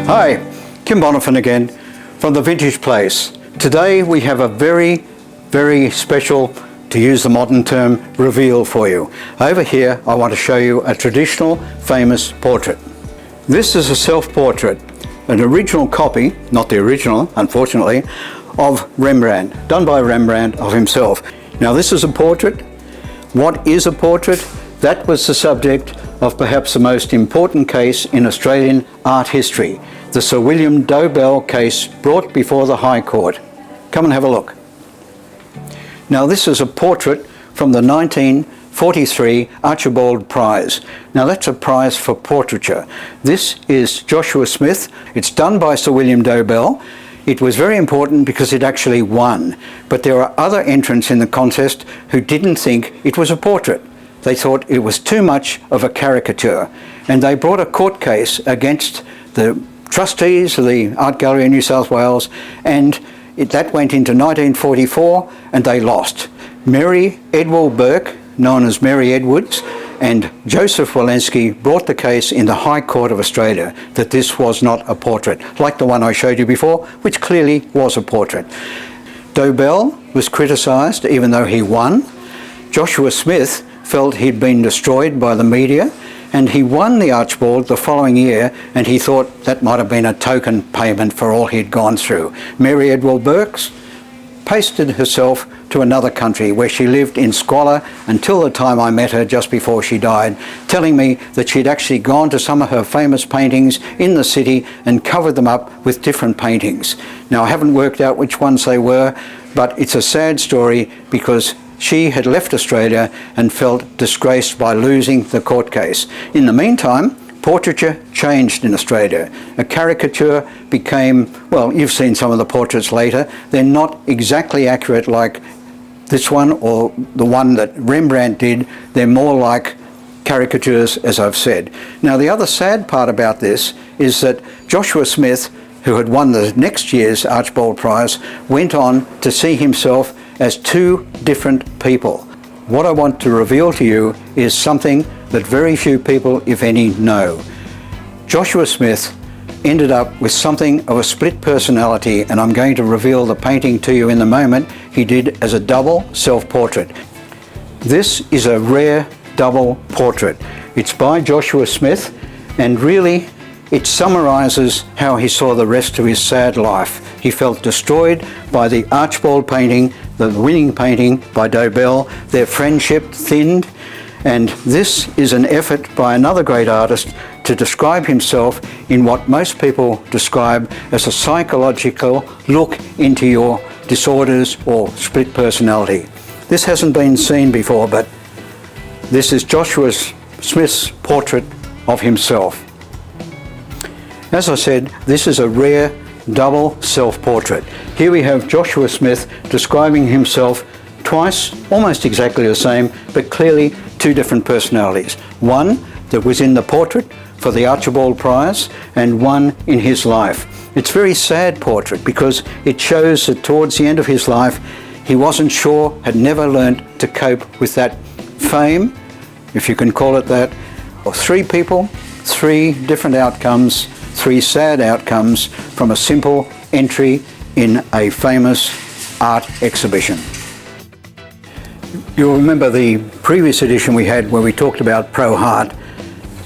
Hi, Kym Bonnefin again from the Vintage Place. Today we have a very special, to use the modern term, reveal for you. Over here I want to show you a traditional famous portrait. This is a self-portrait, an original copy, not the original unfortunately, of Rembrandt, done by Rembrandt of himself. Now this is a portrait. What is a portrait? That was the subject of perhaps the most important case in Australian art history, the Sir William Dobell case brought before the High Court. Come and have a look. Now this is a portrait from the 1943 Archibald Prize. Now that's a prize for portraiture. This is Joshua Smith. It's done by Sir William Dobell. It was very important because it actually won, but there are other entrants in the contest who didn't think it was a portrait. They thought it was too much of a caricature, and they brought a court case against the trustees of the Art Gallery in New South Wales, and that went into 1944 and they lost. Mary Edwell Burke, known as Mary Edwards, and Joseph Walensky brought the case in the High Court of Australia that this was not a portrait, like the one I showed you before, which clearly was a portrait. Dobell was criticised even though he won. Joshua Smith felt he'd been destroyed by the media, and he won the Archibald the following year, and he thought that might have been a token payment for all he'd gone through. Mary Edwell Burke pasted herself to another country where she lived in squalor until the time I met her just before she died, telling me that she'd actually gone to some of her famous paintings in the city and covered them up with different paintings. Now I haven't worked out which ones they were, but it's a sad story because she had left Australia and felt disgraced by losing the court case. In the meantime, portraiture changed in Australia. A caricature became, well, you've seen some of the portraits later. They're not exactly accurate like this one or the one that Rembrandt did. They're more like caricatures, as I've said. Now, the other sad part about this is that Joshua Smith, who had won the next year's Archibald Prize, went on to see himself as two different people. What I want to reveal to you is something that very few people, if any, know. Joshua Smith ended up with something of a split personality, and I'm going to reveal the painting to you in a moment he did as a double self-portrait. This is a rare double portrait. It's by Joshua Smith, and really it summarises how he saw the rest of his sad life. He felt destroyed by the Archibald painting, the winning painting by Dobell, their friendship thinned, and this is an effort by another great artist to describe himself in what most people describe as a psychological look into your disorders or split personality. This hasn't been seen before, but this is Joshua Smith's portrait of himself. As I said, this is a rare double self-portrait. Here we have Joshua Smith describing himself twice, almost exactly the same, but clearly two different personalities. One that was in the portrait for the Archibald Prize, and one in his life. It's a very sad portrait because it shows that towards the end of his life, he wasn't sure, had never learnt to cope with that fame, if you can call it that, of three people, three different outcomes, three sad outcomes from a simple entry in a famous art exhibition. You'll remember the previous edition we had where we talked about Pro Hart.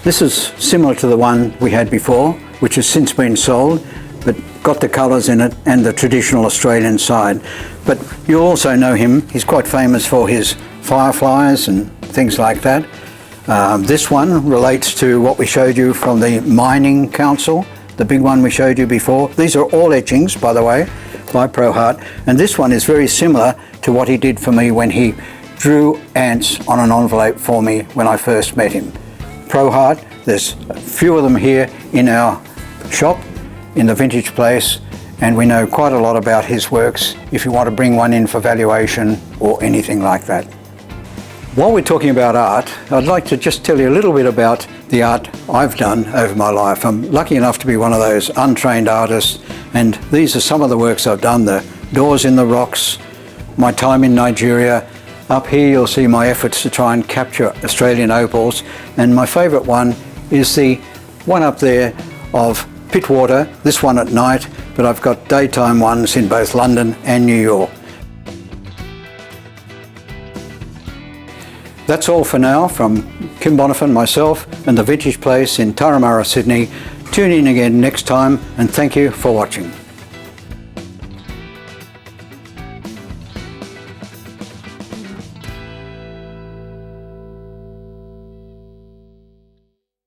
This is similar to the one we had before, which has since been sold, but got the colours in it and the traditional Australian side. But you'll also know him. He's quite famous for his fireflies and things like that. This one relates to what we showed you from the Mining Council, the big one we showed you before. These are all etchings, by the way, by Pro Hart, and this one is very similar to what he did for me when he drew ants on an envelope for me when I first met him. Pro Hart, there's a few of them here in our shop in the Vintage Place, and we know quite a lot about his works if you want to bring one in for valuation or anything like that. While we're talking about art, I'd like to just tell you a little bit about the art I've done over my life. I'm lucky enough to be one of those untrained artists, and these are some of the works I've done. The Doors in the Rocks, my time in Nigeria. Up here you'll see my efforts to try and capture Australian opals, and my favourite one is the one up there of Pittwater, this one at night, but I've got daytime ones in both London and New York. That's all for now from Kym Bonnefin, myself, and the Vintage Place in Turramurra, Sydney. Tune in again next time, and thank you for watching.